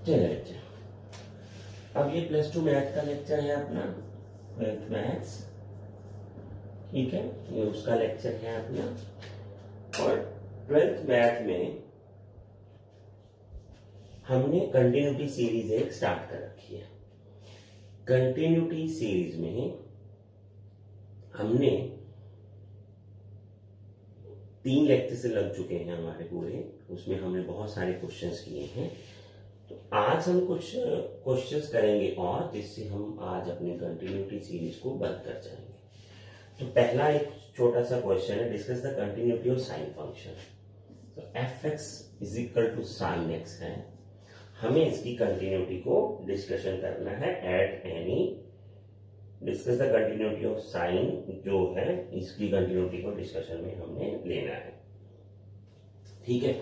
चलिए, अब ये +2 मैथ का लेक्चर है अपना, 12th मैथ्स, ठीक है, ये उसका लेक्चर है अपना। और 12th मैथ में हमने कंटिन्यूटी सीरीज एक स्टार्ट कर रखी है। कंटिन्यूटी सीरीज में हमने 3 लेक्चर से लग चुके हैं हमारे पूरे, उसमें हमने बहुत सारे क्वेश्चंस किए हैं। तो आज हम कुछ क्वेश्चंस करेंगे और जिससे हम आज अपनी कंटिन्यूटी सीरीज को बंद कर जाएंगे। तो पहला एक छोटा सा क्वेश्चन है, discuss the continuity of sine function. तो f(x) = sin x है, हमें इसकी कंटिन्यूटी को डिस्कशन करना है at any. Discuss the continuity of sine जो है, इसकी कंटिन्यूटी को डिस्कशन में हमने लेना है, ठीक है।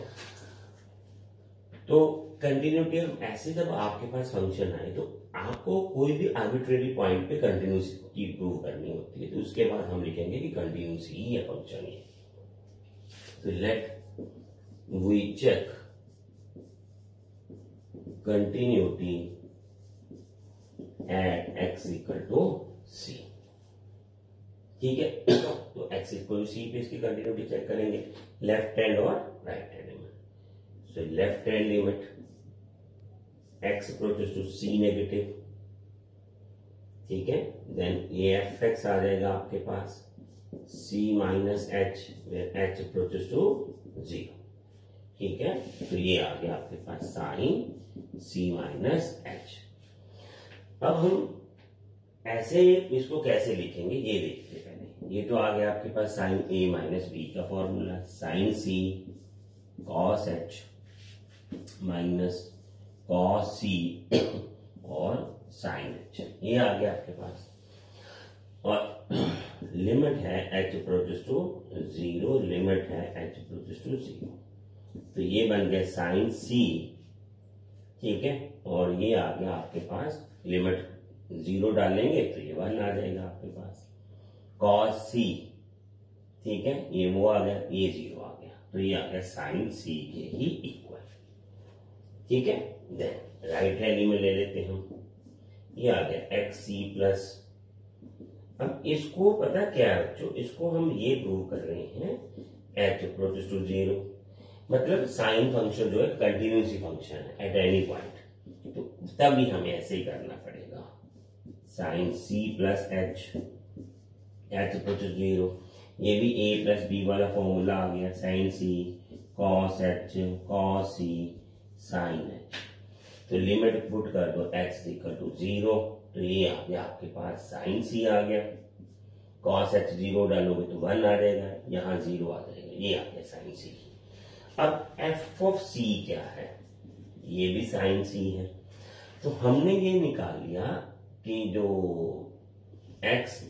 तो कंटिन्यूटी हम ऐसे, जब आपके पास फंक्शन आए तो आपको कोई भी आर्बिट्रेरी पॉइंट पे कंटिन्यूटी प्रूव करनी होती है, तो उसके बाद हम लिखेंगे कि कंटिन्यूस ही है फंक्शन है। तो let we check continuity at x = c, ठीक है। तो x = c पे इसकी कंटिन्यूटी चेक करेंगे, लेफ्ट हैंड और right hand limit. So left hand limit x approaches to c negative, ठीक है। देन ये f(x) आ जाएगा आपके पास c - h, h approaches to 0, ठीक है। तो ये आ गया आपके पास साइन c - h। अब हम ऐसे इसको कैसे लिखेंगे ये देखते हैं पहले। ये तो आ गया आपके पास साइन a - b का formula, sine c cos h minus cos c और साइन h, ये आ गया आपके पास। और लिमिट है h अप्रोचेस टू 0, लिमिट है h अप्रोचेस टू 0, तो ये बन गया साइन c, ठीक है। और ये आ गया आपके पास, लिमिट 0 डालेंगे तो ये 1 आ जाएगा आपके पास, cos c, ठीक है। ये वो आ गया, ये 0 आ गया, तो ये आ गया साइन c के ही इक्वल, ठीक है। देन राइट हैंड में ले लेते हैं हम, ये आ गया xc प्लस। अब इसको पता क्या है बच्चों, इसको हम ये प्रूव कर रहे हैं h अप्रोचेस टू 0, मतलब साइन फंक्शन जो है कंटिन्यूस फंक्शन है एट एनी पॉइंट, तो तभी हमें ऐसे ही करना पड़ेगा, sine c plus h approaches 0। ये भी a प्लस b वाला फॉर्मूला आ गया, sine c cos h cos c sine h। तो लिमिट पुट कर दो x = 0, तो ये आ गया आपके पास साइन c आ गया, cos h 0 डालोगे तो 1 आ जाएगा, यहाँ 0 आ जाएगा, ये आ गया साइन c। अब f(c) क्या है, ये भी साइन c है। तो हमने ये निकाल लिया कि जो x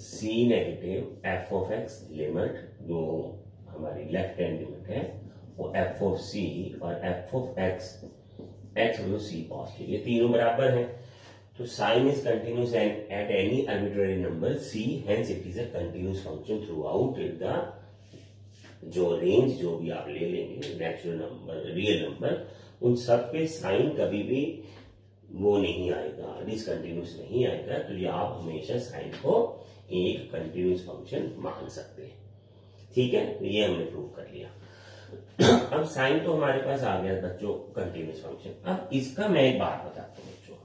c negative f(x) limit जो हमारी लेफ्ट हैंड लिमिट है वो f(c) और f(x) x c पॉजिटिव, ये तीनों बराबर है। तो sine is continuous at any arbitrary number c, hence it is a continuous function throughout the जो रेंज जो भी आप ले लेंगे, नेचुरल नंबर रियल नंबर, उन सब पे साइन कभी भी वो नहीं आएगा, डिसकंटिन्यूस नहीं आएगा। तो ये आप हमेशा साइन को एक कंटिन्यूस फंक्शन मान सकते हैं, ठीक है। तो ये हमने प्रूव कर लिया। अब साइन तो हमारे पास आ गया बच्चों कंटिन्यूस फंक्शन। अब इसका मैं एक बात बताता हूँ बच्चों,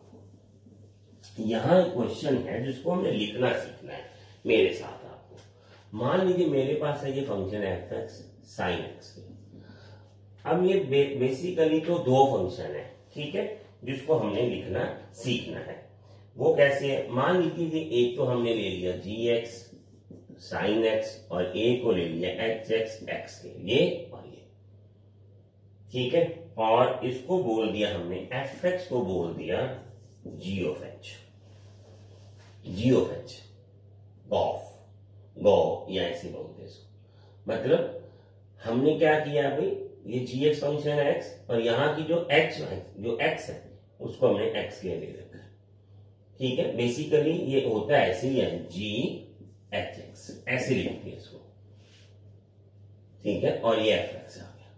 यहाँ एक क्वेश्चन है जिसको हमें लिखना सीखना है मेरे साथ आपको। मान लीजिए मेरे पास है ये फंक्शन f(x) sin x। अब ये बेसिकली तो 2 फंक्शन है, ठीक है, जिसको हमने लिखना सीखना है। वो कैसे है, मान लीजिए एक तो हमने ले लिया gx sin x और एक को ले लिया hx x के, ये और ये, ठीक है। और इसको बोल दिया हमने f(x) को बोल दिया g of h, गॉफ या ऐसे बोलते हैं इसको। मतलब हमने क्या किया भाई, ये gx फंक्शन है x और यहाँ की जो x है उसको हमने x के ले रखा है, ठीक है। बेसिकली ये होता है ऐसे ही है, g(h(x) ऐसे लिखते हैं इसको, ठीक है। और ये f(x) आ गया।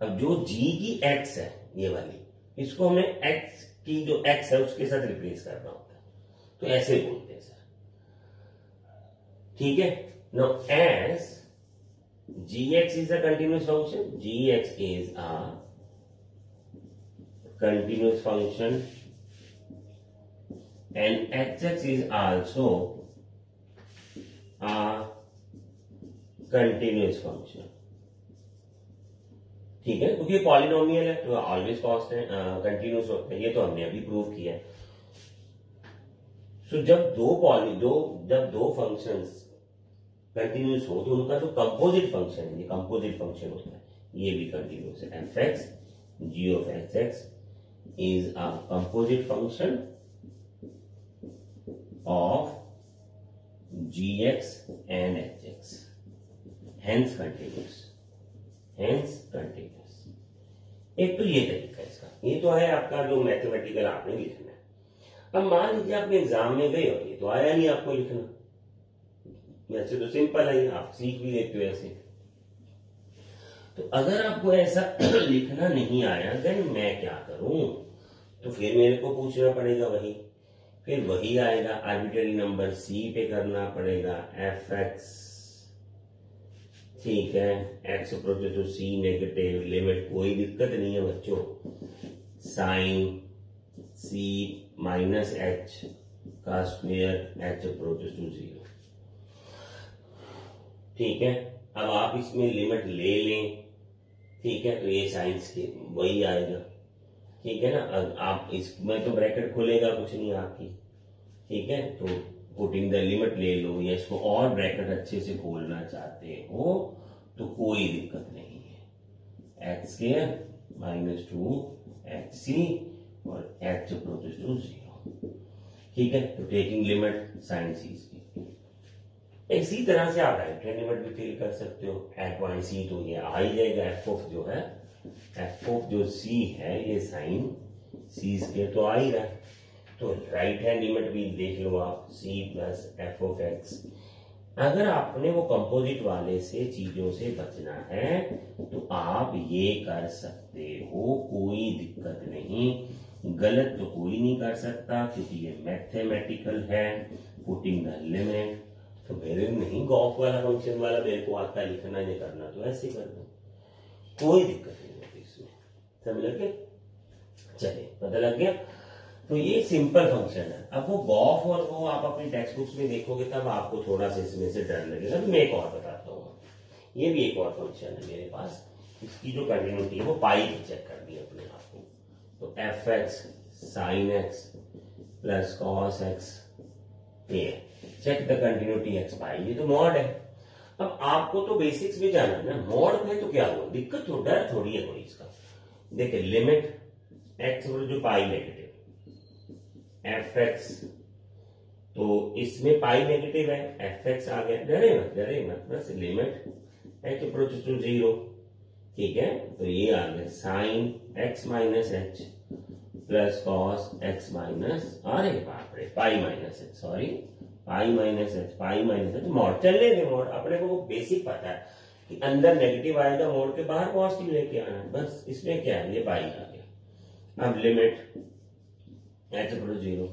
अब जो g की x है ये वाली, इसको हमें एक्स की जो एक्स है उसके साथ रिप्लेस करना होता है, तो ऐसे बोलते हैं सर, ठीक है। Now as gx is a continuous function, gx is a continuous function and hx is also a continuous function, ठीक है, क्योंकि पॉलिनोमियल है तो ऑलवेज कांस्टेंट कंटिन्यूस होते हैं, ये तो हमने अभी प्रूव किया है। सो जब दो फंक्शंस कंटिन्यूस हो तो उनका जो कंपोजिट फंक्शन है, ये कंपोजिट फंक्शन होता है, ये भी कंटिन्यूस है। F x g of x x is a composite function of g x and h x, hence continuous, hence continuous. एक तो ये तरीका है इसका, ये तो है आपका जो मैथमेटिकल आपने लिखना है। अब मान लीजिए आप एग्जाम में गए और ये तो आया नहीं आपको लिखना, वैसे तो सिंपल है, आप सीख भी लेते हो ऐसे। तो अगर आपको ऐसा लिखना नहीं आया देन मैं क्या करूं, तो फिर मेरे को पूछना पड़ेगा वही, फिर वही आएगा, आर्बिट्ररी नंबर सी पे करना पड़ेगा, एफ एक्स, ठीक है, x approaches to c negative, limit कोई दिक्कत नहीं है बच्चों, साइन सी माइनस एच का स्क्वायर एच अप्रोचेस टू 0, ठीक है। अब आप इसमें लिमिट ले लें, ठीक है, तो ये साइंस के वही आएगा, ठीक है ना। अब आप इसमें तो ब्रैकेट खुलेगा कुछ नहीं आपकी, ठीक है, तो पुटिंग द लिमिट ले लो, या इसको और ब्रैकेट अच्छे से खोलना चाहते हो तो कोई दिक्कत नहीं है, एक्स स्क्वायर माइनस 2xc और एच अप्रोचेस टू 0, ठीक है। तो टेकिंग लिमिट साइन सी की, इसी तरह से आप राइट हैंड लिमिट भी फिल कर सकते हो एट पॉइंट सी, तो ये आ ही जाएगा, एफ ऑफ जो है, एफ ऑफ जो सी है ये साइन सी स्क्वायर तो आ ही रहा है, तो राइट हैंड लिमिट भी देख लो आप, c plus f of x. अगर आपने वो कंपोजिट वाले से चीजों से बचना है तो आप ये कर सकते हो, कोई दिक्कत नहीं, गलत तो कोई नहीं कर सकता क्योंकि ये मैथमेटिकल है। पुटिंग द लिमिट, तो मेरे नहीं गॉफ वाला फंक्शन वाला मेरे को आता है लिखना, ये करना तो ऐसे कर दो, कोई दिक्कत नहीं होती इसमें, समझ लग गया, चलिए पता लग गया। तो ये सिंपल फंक्शन है। अब वो गॉफ और वो आप अपनी टेक्स्ट बुक्स में देखोगे तब आपको थोड़ा सा इसमें से डर लगेगा। तो मैं एक और बताता हूँ, ये भी एक और फंक्शन है मेरे पास, इसकी जो कंटिन्यूटी है वो पाई की चेक करनी है अपने आप को, तो F x sine x plus cos x, ये चेक द कंटिन्यूटी एक्स पाई, ये तो मॉड है। अब आपको तो बेसिक्स में जाना है ना, मॉड में तो क्या हुआ, दिक्कत तो डर थोड़ी है कोई इसका। देखिए लिमिट एक्स जो पाई नेगेटिव एफ एक्स, तो इसमें पाई नेगेटिव है, एफ एक्स आ गया, डरे मत बस, लिमिट एच अप्रोचेस टू 0, ठीक है, तो ये आ गया sine x minus H plus cos x minus, अरे बाप रे, pi minus H, sorry pi minus H mod, चल लेंगे मॉड, अपने को वो बेसिक पता है कि अंदर नेगेटिव आएगा मोड के बाहर पॉजिटिव लेके आना है, बस इसमें क्या है, ये पाई आ गया। अब लिमिट एच अप्रोच 0,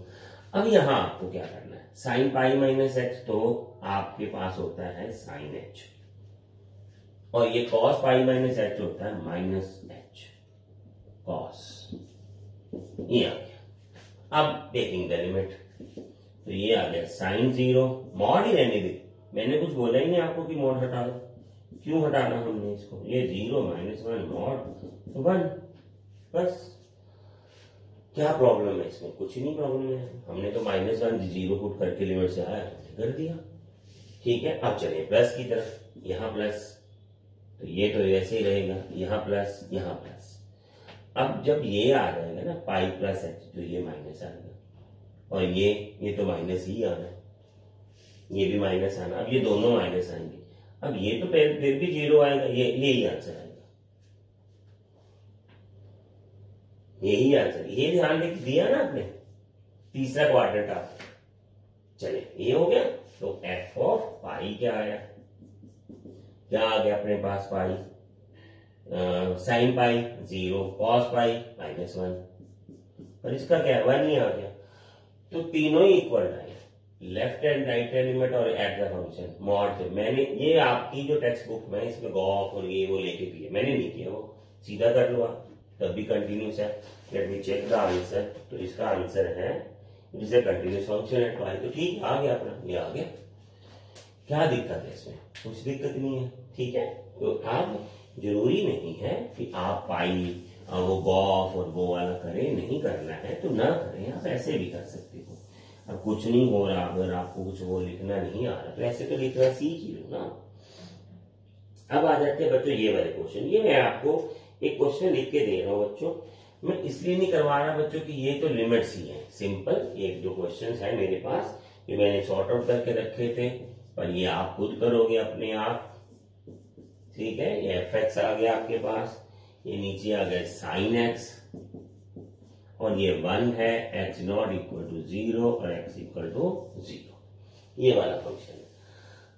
अब यहां आपको क्या करना है, साइन पाई माइनस एच, तो आपके पास होता है साइन एच, और ये कॉस पाई माइनस एच होता है माइनस एच कॉस, ये आ गया। अब टेकिंग द लिमिट, तो ये आ गया साइन 0, मॉड ही रहने दे, मैंने कुछ बोला ही नहीं आपको कि मॉड हटा दो, क्यों हटाना हमने इसको, ये 0 माइनस 1 मॉड 1, बस क्या प्रॉब्लम है इसमें, कुछ नहीं प्रॉब्लम है, हमने तो माइनस 1 0 पुट करके लिमिट से आया कर दिया, ठीक है। अब चलिए प्लस की तरफ, यहां प्लस, तो ये तो ऐसे ही रहेगा, यहां प्लस यहां प्लस। अब जब ये आ जाएगा ना पाई प्लस एच, तो ये माइनस आ गया, और ये तो माइनस ही आना, ये भी माइनस आना, अब ये दोनों माइनस आएंगे, अब ये तो फिर भी 0 आएगा, यही आंसर आएगा, यही आंसर, ये ध्यान दिया ना आपने, तीसरा क्वाड्रेंट आप, चलिए ये हो गया। तो एफ ऑफ पाई क्या आया, क्या आ गया अपने पास, pi sine pi 0, cos pi minus 1, और इसका क्या है 1 ही आ गया, तो तीनों ही इक्वल आए, left hand right hand limit और एट द फंक्शन मॉड थे। मैंने ये आपकी जो टेक्स्ट बुक में इसमें गॉफ और ये वो लेके किए, मैंने नहीं किया, वो सीधा कर लो आप, तब भी कंटिन्यूस है। Let me check the answer, तो इसका आंसर है जिसे कंटिन्यूस फंक्शन है ट्वाई, तो ठीक आ गया अपना, ये आ गया। क्या दिक्कत है इसमें, कुछ दिक्कत नहीं है, ठीक है। तो आप जरूरी नहीं है कि आप पाई और वो गॉफ और वो वाला करें, नहीं करना है तो ना करें, आप ऐसे भी कर सकते हो। अब कुछ नहीं हो रहा, अगर आपको कुछ वो लिखना नहीं आ रहा तो ऐसे तो लिखना सीख ही लो ना। अब आ जाते हैं बच्चों ये वाले क्वेश्चन, ये मैं आपको एक क्वेश्चन लिख के दे रहा हूं बच्चों, मैं इसलिए नहीं करवा रहा बच्चों कि ये तो लिमिट्स ही है, सिंपल एक दो क्वेश्चन है मेरे पास, ये मैंने सॉर्ट आउट करके रखे थे, पर ये आप खुद करोगे अपने आप, ठीक है। ये एफ एक्स आ गया आपके पास, ये नीचे आ गया साइन एक्स, और ये 1 है, एक्स नॉट इक्वल टू 0 और एक्स इक्वल टू 0, ये वाला फंक्शन है।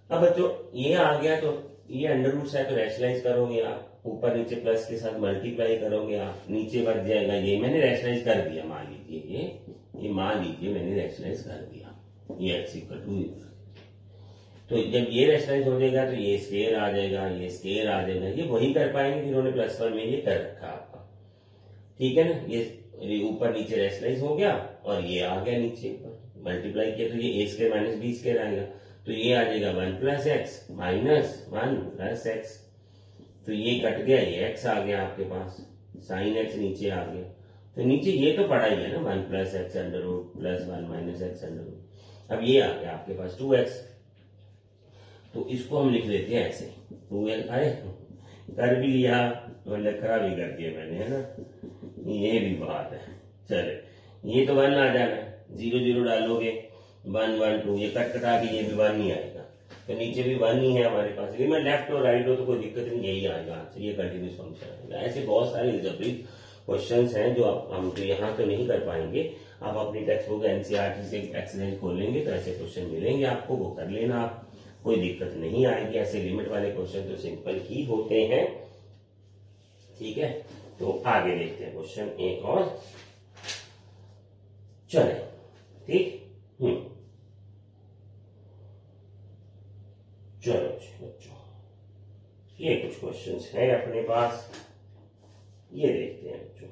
अब बच्चों ये आ गया, तो ये अंडर रूट है तो रैशनलाइज करोगे आप, ऊपर नीचे प्लस के साथ मल्टीप्लाई करोगे आप, नीचे बढ़ जाएगा, ये मैंने रैशनलाइज कर दिया, मान लीजिए ये मान लीजिए मैंने रैशनलाइज कर दिया, ये एक्स इक्वल टू 0, तो जब ये रैशनलाइज हो जाएगा तो ये स्केयर आ जाएगा, ये स्केयर आ जाएगा, ये वही कर पाएंगे जिन्होंने +1 में ये कर रखा आपका, ठीक है ना। ये ऊपर नीचे रैशनलाइज हो गया और ये आ गया नीचे मल्टीप्लाई किया, तो ये ए स्केयर माइनस बी स्केयर आएगा, तो ये आ जाएगा 1 + x माइनस 1 + x, तो ये कट गया, ये x आ गया आपके पास, साइन x नीचे आ गया, तो नीचे ये तो पड़ा ही है ना 1 + x under root plus 1 minus x under root, अब ये आ गया आपके पास 2x, तो इसको हम लिख लेते हैं ऐसे 2x, अरे कर भी लिया तो लिखा भी कर दिया मैंने, है ना, ये भी बात है। चले ये तो 1 आ जाना है, 0 0 डालोगे 1 1 2, ये कट कटा के ये भी 1 ही आएगा, तो नीचे भी 1 ही है हमारे पास, मैं लेफ्ट और राइट हो तो कोई दिक्कत नहीं, यही आएगा आंसर, ये कंटिन्यूस फंक्शन आएगा। ऐसे बहुत सारे अलजेब्रिक क्वेश्चंस हैं जो हम तो यहाँ तो नहीं कर पाएंगे, आप अपनी टेक्स्ट बुक एनसीईआरटी से एक्सरसाइज खोलेंगे तो ऐसे क्वेश्चन मिलेंगे आपको, वो कर लेना आप, कोई दिक्कत नहीं आएगी। ऐसे लिमिट वाले क्वेश्चन तो सिंपल ही होते हैं, ठीक है। तो आगे देखते हैं क्वेश्चन एक और, चले ठीक, चलो बच्चों ये कुछ क्वेश्चंस है अपने पास, ये देखते हैं बच्चों।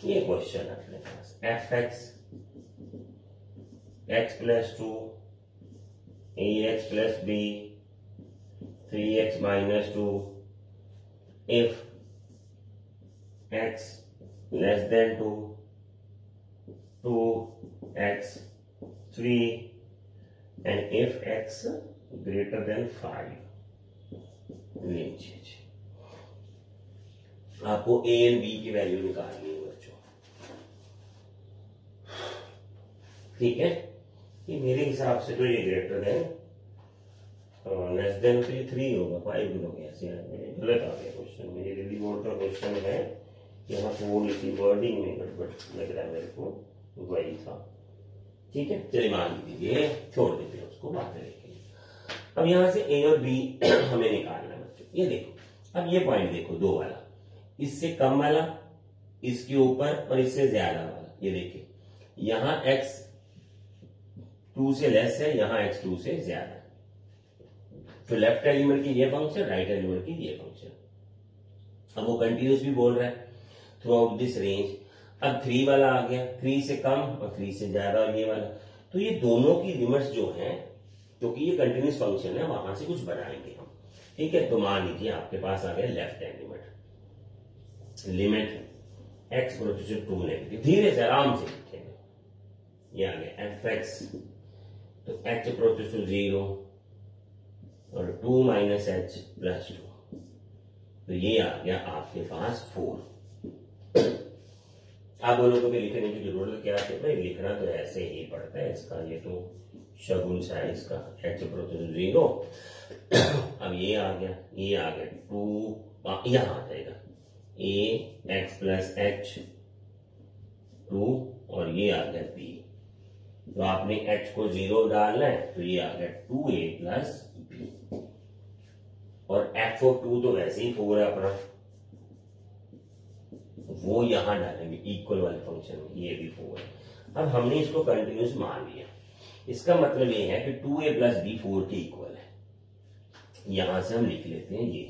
ये क्वेश्चन है अपने पास, F x +2 ax + b 3x - 2 if x less than 2 2x 3 and if x greater than 5। लीजिए आपको a और b की वैल्यू निकालनी है बच्चों, ठीक है। ये मेरे हिसाब से तो ये ग्रेटर देन लेस देन 3 होगा, 5 भी होगा, ऐसे गलत आ गया क्वेश्चन, मेरे दिल्ली बोर्ड का क्वेश्चन है, यहाँ थोड़ी सी वर्डिंग में गड़बड़ लग रहा है मेरे को, वही था, ठीक है। चलिए मान लीजिए, छोड़ देते हैं उसको, बाद में देखेंगे। अब यहाँ से ए और बी हमें निकालना है बच्चों, ये देखो, अब ये पॉइंट देखो, 2 वाला, इससे कम वाला, इसके ऊपर और इससे ज्यादा वाला, ये देखिए यहाँ x 2 से लेस है, यहाँ x 2 से ज्यादा है, तो लेफ्ट एलिमेंट की ये फंक्शन, राइट एलिमेंट की ये फंक्शन। अब वो कंटिन्यूस भी बोल रहा है थ्रू आउट दिस रेंज। अब 3 वाला आ गया, 3 से कम और 3 से ज्यादा, और ये वाला, तो ये दोनों की लिमिट्स जो है, क्योंकि ये कंटिन्यूस फंक्शन है, वहां से कुछ बनाएंगे हम, ठीक है। तो मान लीजिए आपके पास आ गया left hand limit x = 2 negative, धीरे से आराम से लिखेंगे, ये आ गया एफ एक्स, तो h = 0 और 2 - h + 2, तो ये आ गया आपके पास 4। आप बोलोगे कि लिखने की जरूरत क्या है, भाई लिखना तो ऐसे ही पड़ता है, इसका ये तो शगुन सा है इसका, h = 0, अब ये आ गया 2, यहां आ जाएगा ax + h 2, और ये आ गया b, तो आपने h को 0 डालना है, तो ये आ गया 2a + b, और f(2) तो वैसे ही 4 है अपना, वो वो यहां डालेंगे इक्वल वाले फंक्शन में, ये भी 4 है। अब हमने इसको कंटिन्यूस मान लिया, इसका मतलब ये है कि 2a प्लस बी 4 के इक्वल है। यहां से हम लिख लेते हैं ये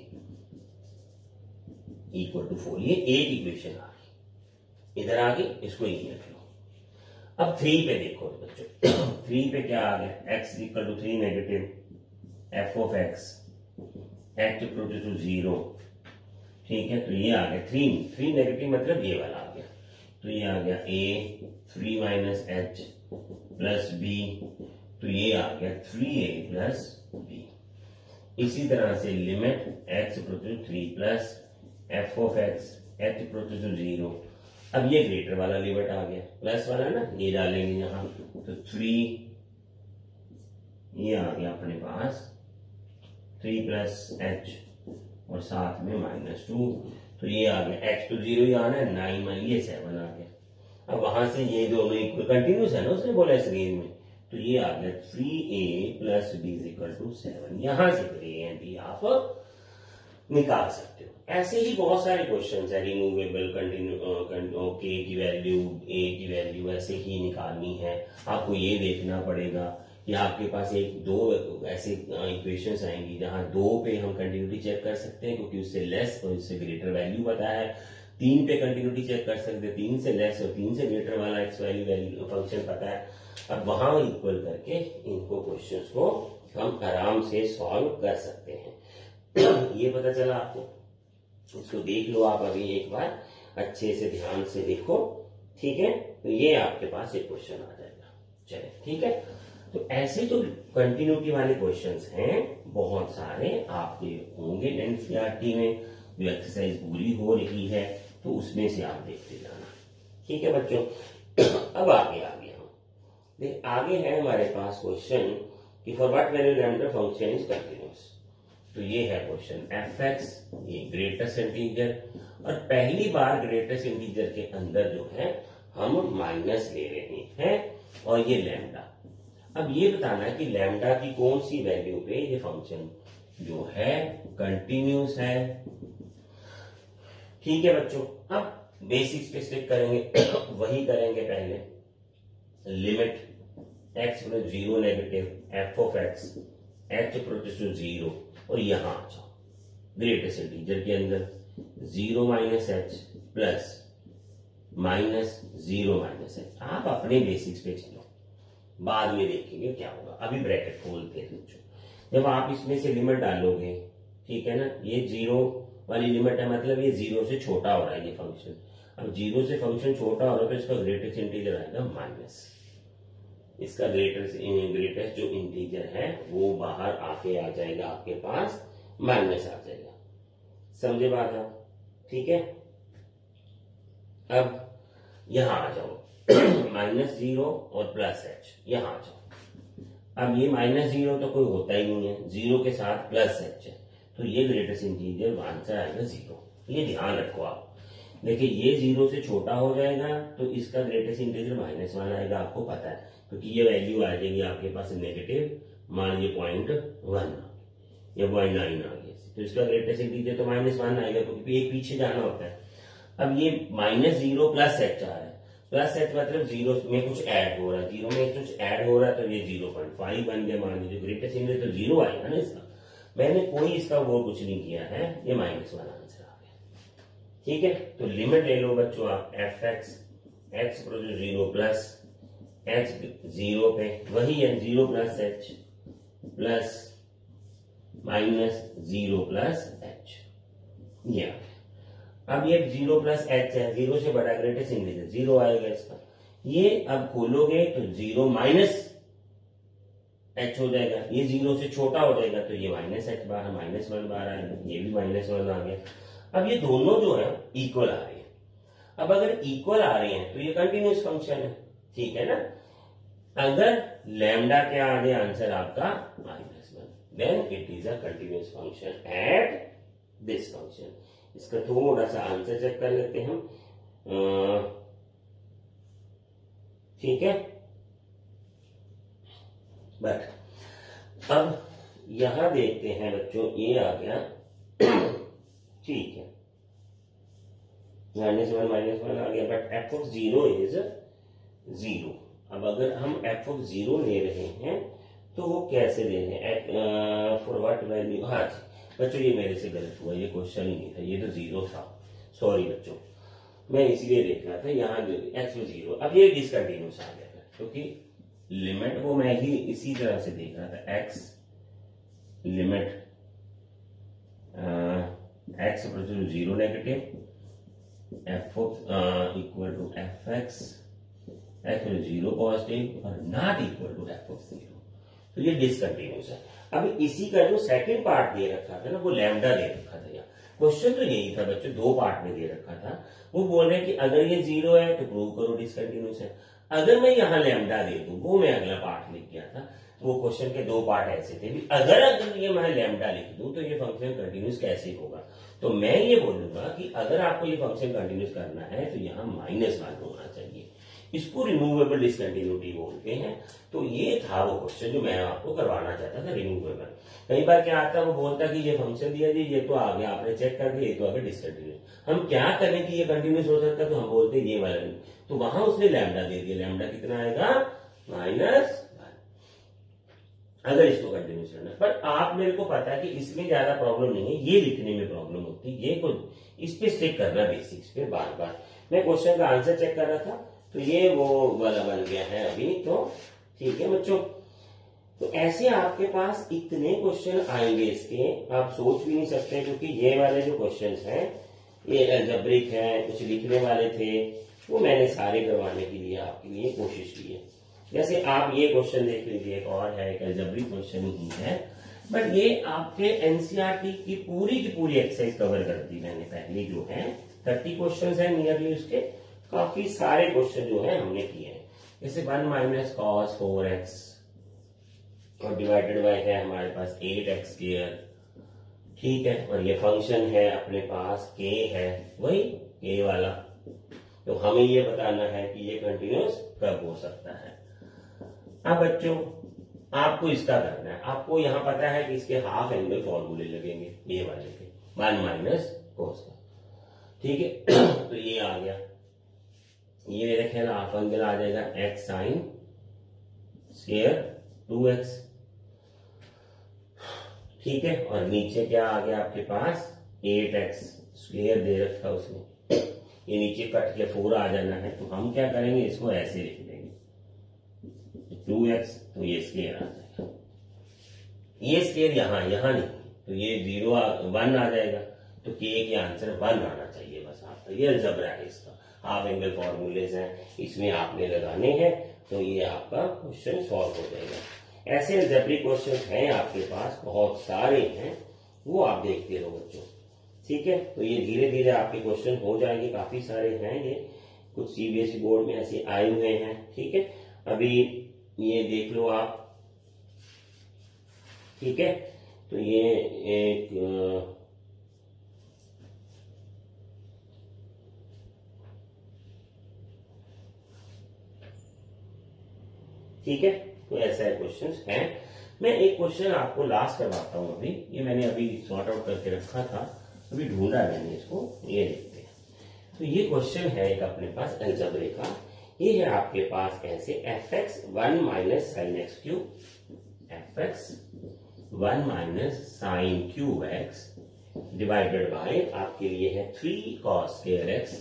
इक्वल टू 4, ये एक इक्वेशन आ गई, इधर आ गई, इसको यही रख लो। अब 3 पे देखो बच्चों, 3 पे क्या आ गया, x equal to 3 negative f of x h equal to 0, ठीक है। तो ये आ गया 3 नेगेटिव मतलब ये वाला आ गया, तो ये आ गया a 3 minus h plus b, तो ये आ गया 3a प्लस b। इसी तरह से limit x equal to 3 plus f of x h equal to 0। अब ये ग्रेटर वाला लिमिट आ गया, प्लस वाला ना, ये डालेंगे यहां, तो 3 ये आ गया अपने पास 3 प्लस h और साथ में -2, तो ये आ गया x तो 0 ही आना है, 9 में ये 7 आ गया। अब वहां से ये दोनों इक्वल कंटिन्यूस है ना, उसने बोला इस रेंज में, तो ये आ गया 3a plus b equal to 7। यहां से फिर a एंड b आप निकाल सकते हो। ऐसे ही बहुत सारे क्वेश्चंस है, रिमूवेबल कंटिन्यू k की वैल्यू a की वैल्यू ऐसे ही निकालनी है। आपको ये देखना पड़ेगा कि आपके पास एक दो ऐसे इक्वेशंस आएंगी जहां 2 पे हम कंटिन्यूटी चेक कर सकते हैं क्योंकि उससे लेस और उससे ग्रेटर वैल्यू पता है। 3 पे कंटिन्यूटी चेक कर सकते हैं, 3 से लेस और 3 से ग्रेटर वाला एक्स वैल्यू फंक्शन पता है। अब वहां इक्वल करके इनको क्वेश्चंस को हम आराम से सॉल्व कर सकते हैं। ये पता चला आपको, इसको देख लो आप अभी एक बार अच्छे से ध्यान से देखो, ठीक है। तो ये आपके पास एक क्वेश्चन आ जाएगा, चले ठीक है। तो ऐसे जो कंटिन्यूटी वाले क्वेश्चंस हैं बहुत सारे आपके होंगे एनसीईआरटी में, जो एक्सरसाइज पूरी हो रही है तो उसमें से आप देखते जाना, ठीक है बच्चों। अब आगे आ गया हम, आगे है हमारे पास क्वेश्चन कि for what value lambda function is continuous. तो ये है क्वेश्चन fx, ये ग्रेटेस्ट इंटीजर, और पहली बार ग्रेटेस्ट इंटीजर के अंदर जो है हम माइनस ले रहे हैं, और ये लैम्डा। अब ये बताना है कि लैम्डा की कौन सी वैल्यू पे ये फंक्शन जो है कंटिन्यूस है, ठीक है बच्चों। अब बेसिक्स पे स्टिक करेंगे, वही करेंगे पहले। Limit x plus 0 negative f of x h produce to 0, और यहां आ जाओ ग्रेटेस्ट इंटीजर के अंदर 0 minus h plus -0 minus h। आप अपने बेसिक्स पे चलो, बाद में देखेंगे क्या होगा। अभी ब्रैकेट खोलते हैं बच्चों, जब आप इसमें से लिमिट डालोगे, ठीक है ना, ये 0 वाली लिमिट है, मतलब ये 0 से छोटा हो रहा है ये फंक्शन। अब 0 से फंक्शन छोटा हो रहा है तो इसका ग्रेटेस्ट इंटीजर आएगा माइनस, इसका ग्रेटेस्ट जो इंटीजर है वो बाहर आके आ जाएगा आपके पास, माइनस आ जाएगा। समझे बात आप, ठीक है। अब यहां आ जाओ, -0 और प्लस h, यहां आ जाओ। अब ये -0 तो कोई होता ही नहीं है, 0 के साथ प्लस h है, तो ये ग्रेटेस्ट इंटीजर आंसर आएगा 0। ये ध्यान रखो आप, देखिए ये 0 से छोटा हो जाएगा तो इसका ग्रेटेस्ट इंटीजर -1 आएगा, आपको पता है, क्योंकि ये वैल्यू आ जाएगी आपके पास नेगेटिव, मान लीजिए 0.1 या 0.9 आ गया, तो इसका ग्रेटेस्ट इंटीजर तो -1 आएगा, क्योंकि एक पीछे जाना होता है। अब ये -0 प्लस h आ रहा है, प्लस h मतलब 0 में कुछ ऐड हो रहा है, 0 में कुछ ऐड हो रहा है, तो ये 0.5 बन गया, मान लीजिए ग्रेटेस्ट इंटीजर तो 0 आएगा ना इसका। मैंने कोई इसका वो कुछ नहीं किया है, ये -1 आंसर आ गया, ठीक है। तो लिमिट ले लो बच्चों आप, fx x produce 0 plus h 0 पे वही है 0 plus h plus -0 plus h, ये अब ये 0 प्लस h है, 0 से बड़ा ग्रेटेस्ट इंटीजर 0 आएगा इसका। ये अब खोलोगे तो 0 माइनस h हो जाएगा, ये 0 से छोटा हो जाएगा तो ये -h बाहर, -1 बाहर आएगा, ये भी -1 आ गया। अब ये दोनों जो है इक्वल आ रही है। अब अगर इक्वल आ रही है तो ये कंटिन्यूस फंक्शन है, ठीक है ना। अगर लैम्डा क्या आ गया आंसर आपका -1, then it is a continuous function at this function. इसका थोड़ा सा आंसर चेक कर लेते हैं हम, ठीक है। बट अब यहां देखते हैं बच्चों, ये आ गया, ठीक है। -1 आ गया, बट f ऑफ 0 इज 0। अब अगर हम f ऑफ 0 ले रहे हैं तो वो कैसे दे रहे हैं, फॉर व्हाट वैल्यू। हाँ बच्चों ये मेरे से गलत हुआ, ये क्वेश्चन ही नहीं था, ये तो 0 था, सॉरी बच्चों, मैं इसलिए देख रहा था यहाँ x में 0। अब ये डिसकंटिन्यूस आ गया था क्योंकि लिमिट वो मैं ही इसी तरह से देख रहा था, x limit x to 0 negative, f equal to F X 0 positive और not equal to f of 0, तो ये डिसकंटिन्यूस है। अब इसी का जो सेकंड पार्ट दे रखा था ना, वो लैम्डा दे रखा था। यहाँ क्वेश्चन तो यही था बच्चों, दो पार्ट में दे रखा था। वो बोल रहे हैं कि अगर ये 0 है तो प्रूव करो डिसकंटिन्यूस है। अगर मैं यहाँ लैम्डा दे दूं, वो मैं अगला पार्ट लिख गया था, वो क्वेश्चन के दो पार्ट ऐसे थे भी अगर ये मैं लैम्डा लिख दूं तो ये फंक्शन कंटिन्यूस कैसे होगा। तो मैं ये बोलूंगा कि अगर आपको ये फंक्शन कंटिन्यूस करना है तो यहाँ -1 होना चाहिए, इसको रिमूवेबल डिसकंटिन्यूटी बोलते हैं। तो ये था वो क्वेश्चन जो मैं आपको करवाना चाहता था, रिमूवेबल। कई बार क्या आता है, वो बोलता कि ये फंक्शन दिया जी, ये तो आ गया, आपने चेक कर दिया, ये तो आ गया डिसकंटिन्यूस। हम क्या करें कि ये कंटिन्यूस हो सकता है, तो हम बोलते हैं ये वाला नहीं, तो वहां उसने लैम्डा दे दिया। लैम्डा कितना आएगा, -1, अगर इसको कंटिन्यूस करना। पर आप मेरे को पता है कि इसमें ज्यादा प्रॉब्लम नहीं है, ये लिखने में प्रॉब्लम होती है, ये कुछ इस पे स्टिक करना बेसिक्स पे बार बार। मैं क्वेश्चन का आंसर चेक कर रहा था, तो ये वो वाला बन गया है अभी, तो ठीक है बच्चों। तो ऐसे आपके पास इतने क्वेश्चन आएंगे इसके, आप सोच भी नहीं सकते, क्योंकि ये वाले जो क्वेश्चंस हैं ये अलजेब्रिक हैं, कुछ लिखने वाले थे, वो मैंने सारे करवाने के लिए आपके लिए कोशिश की है। जैसे आप ये क्वेश्चन देख लीजिए, एक और है, एक अलजेब्रिक क्वेश्चन ही है, बट ये आपके एनसीईआरटी की पूरी एक्सरसाइज कवर कर दी मैंने पहले, जो है 30 क्वेश्चन है नियरली, उसके काफी सारे क्वेश्चन जो है हमने किए हैं। जैसे 1 - cos 4x और डिवाइडेड बाय है हमारे पास 8x², ठीक है, और ये फंक्शन है अपने पास k है, वही k वाला। तो हमें ये बताना है कि ये कंटिन्यूस कब हो सकता है। अब बच्चों आपको इसका करना है, आपको यहां पता है कि इसके हाफ एंगल फॉर्मूले लगेंगे, ये वाले के 1 - cos का, ठीक है। तो ये आ गया, ये मेरे ख्याल हाफ एंगल आ जाएगा x sin स्क्वायर 2x, ठीक है, और नीचे क्या आ गया आपके पास 8x² दे रखा उसने, ये नीचे कट के 4 आ जाना है। तो हम क्या करेंगे, इसको ऐसे लिख देंगे 2x, तो ये स्क्वायर आ जाएगा, ये स्क्वायर यहां नहीं, तो ये 1 आ जाएगा, तो k के आंसर 1 आना चाहिए बस आपका। ये अलजेब्रा है, इसका हाफ एंगल फॉर्मूलेज हैं, इसमें आपने लगाने हैं, तो ये आपका क्वेश्चन सॉल्व हो जाएगा। ऐसे अलजेब्रिक क्वेश्चन हैं आपके पास, बहुत सारे हैं, वो आप देखते रहो बच्चों, ठीक है। तो ये धीरे धीरे आपके क्वेश्चन हो जाएंगे, काफी सारे हैं, ये कुछ सीबीएसई बोर्ड में ऐसे आए हुए हैं, ठीक है। अभी ये देख लो आप, ठीक है। तो ये एक ठीक है, तो ऐसा क्वेश्चंस हैं। मैं एक क्वेश्चन आपको लास्ट करवाता हूं, अभी ये मैंने अभी सॉर्ट आउट करके रखा था, अभी ढूंढा मैंने इसको, ये देखते हैं। तो ये क्वेश्चन है एक अपने पास अलजेब्रे का, ये है आपके पास ऐसे fx 1 - sin x³ fx 1 - sin cube x divided by आपके लिए है 3 cos² x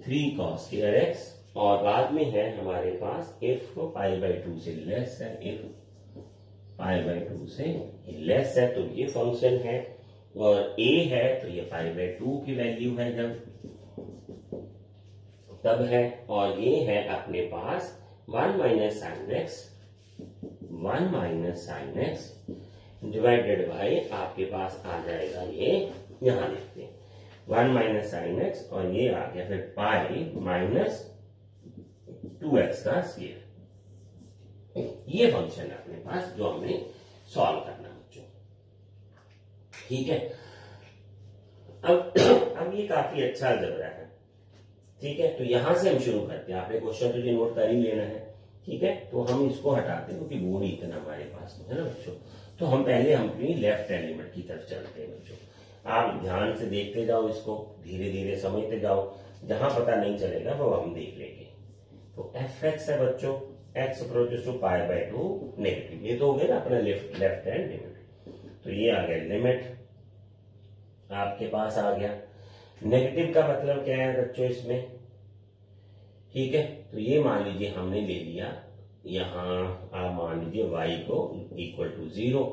3 cos² x, और बाद में है हमारे पास if π/2 से लेस है, if π/2 से लेस है तो ये फंक्शन है, और a है तो ये π/2 की वैल्यू है जब तब है, और ये है अपने पास 1 - sin x 1 - sin x divided by आपके पास आ जाएगा, ये यहां लिखते हैं 1 - sin x, और ये आ गया फिर π - 2x का स्क्वायर। ये फंक्शन है अपने पास जो हमने सॉल्व करना बच्चों, ठीक है। अब ये काफी अच्छा अलजेब्रा है, ठीक है। तो यहां से हम शुरू करते हैं, आपने क्वेश्चन तो ये नोट कर ही लेना है, ठीक है। तो हम इसको हटाते हैं क्योंकि बोर्ड इतना हमारे पास है ना बच्चों। तो हम पहले अपनी लेफ्ट हैंड लिमिट की तरफ चलते हैं बच्चों। आप ध्यान से देखते जाओ, इसको धीरे धीरे समझते जाओ, जहां पता नहीं चलेगा वो हम देख लेंगे। तो एफ एक्स है बच्चों, x approaches to pi by 2 negative, ये तो हो गया ना अपना लेफ्ट हैंड लिमिट। तो ये आ गया लिमिट आपके पास आ गया। नेगेटिव का मतलब क्या है बच्चों इसमें, ठीक है। तो ये मान लीजिए हमने ले लिया यहां, आप मान लीजिए y को इक्वल टू 0,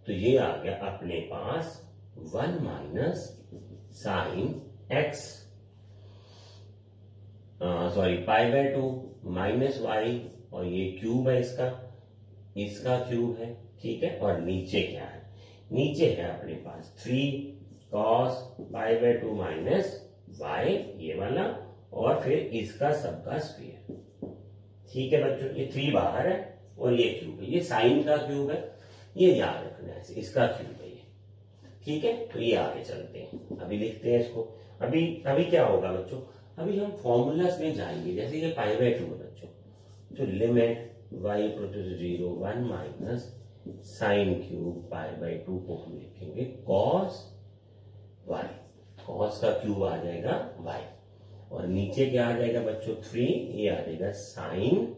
तो ये आ गया अपने पास 1 minus sine x, sorry pi by 2 minus y, और ये क्यूब है इसका क्यूब है, ठीक है। और नीचे क्या है, नीचे है अपने पास 3 cos pi by 2 minus y, ये वाला, और फिर इसका सबका स्क्वायर, ठीक है बच्चों। ये 3 बाहर है और ये क्यूब है, ये साइन का क्यूब है, ये याद रखना है, इसका क्यूब है ये, ठीक है। तो ये आगे चलते हैं, अभी लिखते हैं इसको। अभी क्या होगा बच्चों, अभी हम फॉर्मूलास में जाएंगे। जैसे ये पाई बाय 2 है बच्चों, तो limit y approaches to 0 1 minus sine cube pi by 2 को हम लिखेंगे कॉस y, कॉस का क्यूब आ जाएगा y, और नीचे क्या आ जाएगा बच्चों 3, ये आ जाएगा साइन,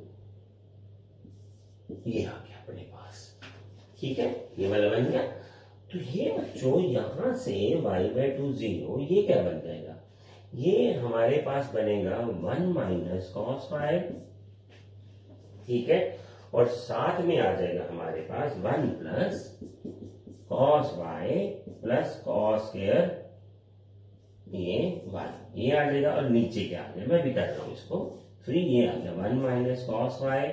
ये आ गया अपने पास, ठीक है, ये वाला बन गया। तो ये बच्चों यहां से y बाय 2 0, ये क्या बन जाएगा, ये हमारे पास बनेगा 1 माइनस कॉस 5, ठीक है, और साथ में आ जाएगा हमारे पास 1 plus cos y plus cos square ये वाई, ये आ जाएगा। और नीचे क्या आ जाएगा, मैं भी कर रहा हूं इसको 3, ये आ गया 1 माइनस कॉस वाई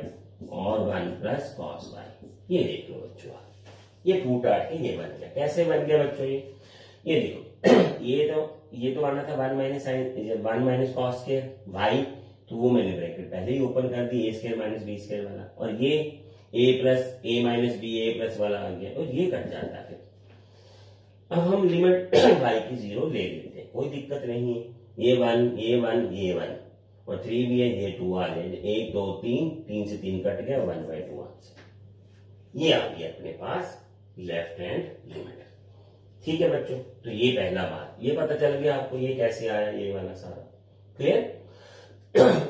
और 1 प्लस कॉस वाई। ये देख लो बच्चों, ये टू टाट के ये बन गया। कैसे बन गया बच्चों, ये देखो ये तो आना था 1 माइनस साइन 1 माइनस कॉस के वाई, तो वो मैंने ब्रैकेट पहले ही ओपन कर दी, ए स्क्वायर माइनस बी स्क्वायर वाला, और ये ए प्लस ए माइनस बी ए प्लस वाला आ गया, और ये कट जाता है। अब हम लिमिट y की 0 ले लेते हैं, कोई दिक्कत नहीं है। ये 1 ये 1 ये 1 और 3 भी है, ये 2 आ जाए, 1 2 3 से 3 कट गया, 1 बाय 2 आंसर। ये आ गया अपने पास लेफ्ट हैंड लिमिट, ठीक है बच्चों। तो ये पहला बात, ये पता चल गया आपको ये कैसे आया, ये वाला सारा क्लियर।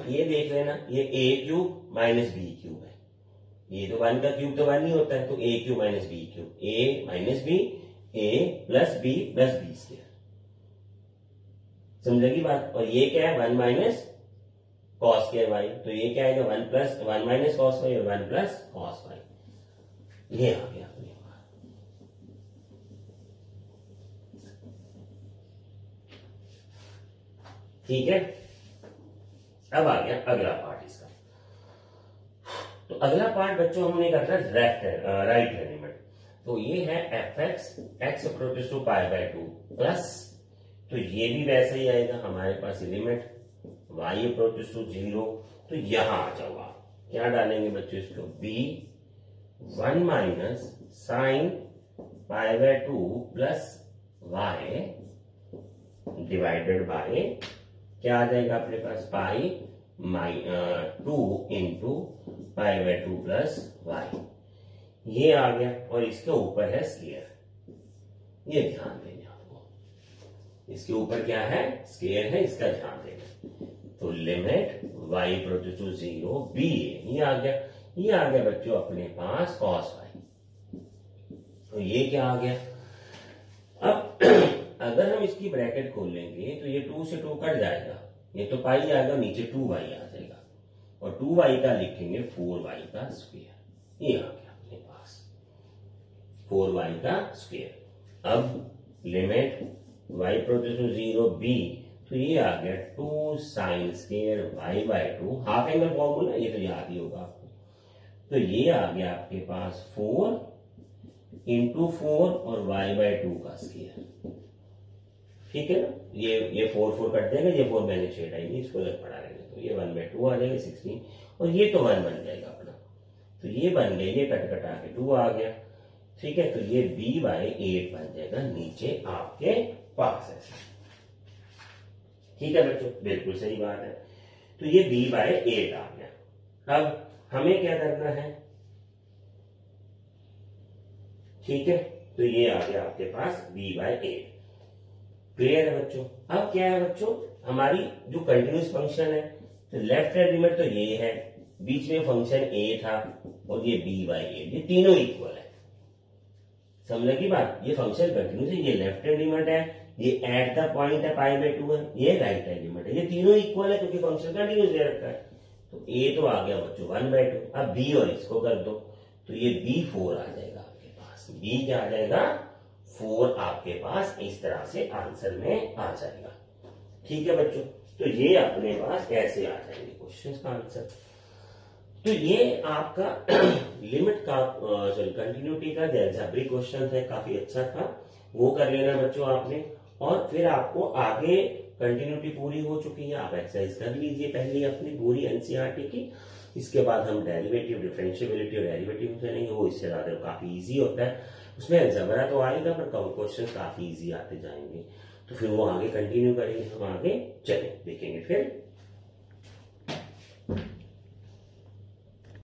ये देख लेना, ये ए क्यूब माइनस बी क्यूब है, ये तो 1 का क्यूब तो 1 ही होता है, तो ए क्यूब माइनस बी क्यूब, ए माइनस बी, ए प्लस बी स्क्वायर, समझेगी बात। और ये क्या है 1 माइनस कॉस स्क्वायर वाई, तो ये क्या आएगा 1 माइनस कॉस वाई और 1 प्लस कॉस वाई, ये आ गया अपने पास। ठीक है, अब आ गया अगला पार्ट इसका। तो अगला पार्ट बच्चों हमने करना राइट हैंड लिमिट। तो ये है f x approaches to pi by 2 plus, तो ये भी वैसे ही आएगा हमारे पास लिमिट y अप्रोचेस टू 0। तो यहां आ जाओ, आप क्या डालेंगे बच्चों इसको, b 1 minus sine pi by 2 plus y divided by क्या आ जाएगा अपने पास pi 2 into pi by 2 plus y, ये आ गया। और इसके ऊपर है स्क्वायर, ये ध्यान देना आपको, इसके ऊपर क्या है स्क्वायर है, इसका ध्यान देना। तो limit y approaches to 0 b, ये आ गया, ये आ गया बच्चों अपने पास cos y। तो ये क्या आ गया, अब अगर हम इसकी ब्रैकेट खोल लेंगे तो ये 2 से 2 कट जाएगा, ये तो पाई आएगा, नीचे 2y आ जाएगा, और 2y का लिखेंगे 4y का स्क्वायर, ये आ गया अपने पास 4y का स्क्वायर। अब limit y approaches to 0 b, तो ये आ गया 2 sine square y by 2, half angle formula, ये तो याद ही होगा आपको। तो ये आ गया आपके पास 4 इंटू 4 और y बाय 2 का स्क्वायर, ठीक है ना। ये 4 कट जाएगा, ये 4 मैंने छेड़ा ही नहीं, इसको अलग पढ़ा लेंगे, तो ये 1 बाय 2 आ जाएगा 16, और ये तो 1 बन जाएगा अपना, तो ये बन गया, ये कट कटा के 2 आ गया, ठीक है। तो ये b बाय 8 बन जाएगा नीचे आपके पास ऐसे, ठीक है बच्चों, बिल्कुल सही बात है। तो ये b बाय 8 आ गया। अब हमें क्या करना है, ठीक है, तो ये आ गया आपके पास b बाय 8। क्लियर है बच्चों? अब क्या है बच्चों, हमारी जो कंटिन्यूस फंक्शन है, तो लेफ्ट हैंड लिमिट तो ये है, बीच में फंक्शन ए था और ये बी बाई ए, ये तीनों इक्वल है। समझने की बात, ये फंक्शन कंटिन्यूस है, ये लेफ्ट हैंड लिमिट है, ये एट द पॉइंट है पाई बाई 2 है, ये राइट हैंड लिमिट है, ये तीनों इक्वल है क्योंकि फंक्शन कंटिन्यूस दे रखा है। तो ए तो आ गया बच्चों 1/2, अब बी और इसको कर दो तो ये बी 4 आ जाएगा आपके पास, बी क्या आ जाएगा 4 आपके पास, इस तरह से आंसर में आ जाएगा। ठीक है बच्चों, तो ये अपने पास ऐसे आ जाएंगे क्वेश्चन का आंसर। तो ये आपका लिमिट का सॉरी कंटिन्यूटी का जैल्जाब्री क्वेश्चन है, काफी अच्छा था, वो कर लेना बच्चों आपने। और फिर आपको आगे कंटिन्यूटी पूरी हो चुकी है, आप एक्सरसाइज कर लीजिए पहले अपनी पूरी एनसीईआरटी की। इसके बाद हम डेरिवेटिव, डिफरेंशिएबिलिटी और डेरिवेटिव चलेंगे, वो इससे ज्यादा काफी इजी होता है, उसमें अलजेब्रा तो आएगा पर क्वेश्चन काफी इजी आते जाएंगे। तो फिर वो आगे कंटिन्यू करेंगे, हम आगे चलें देखेंगे फिर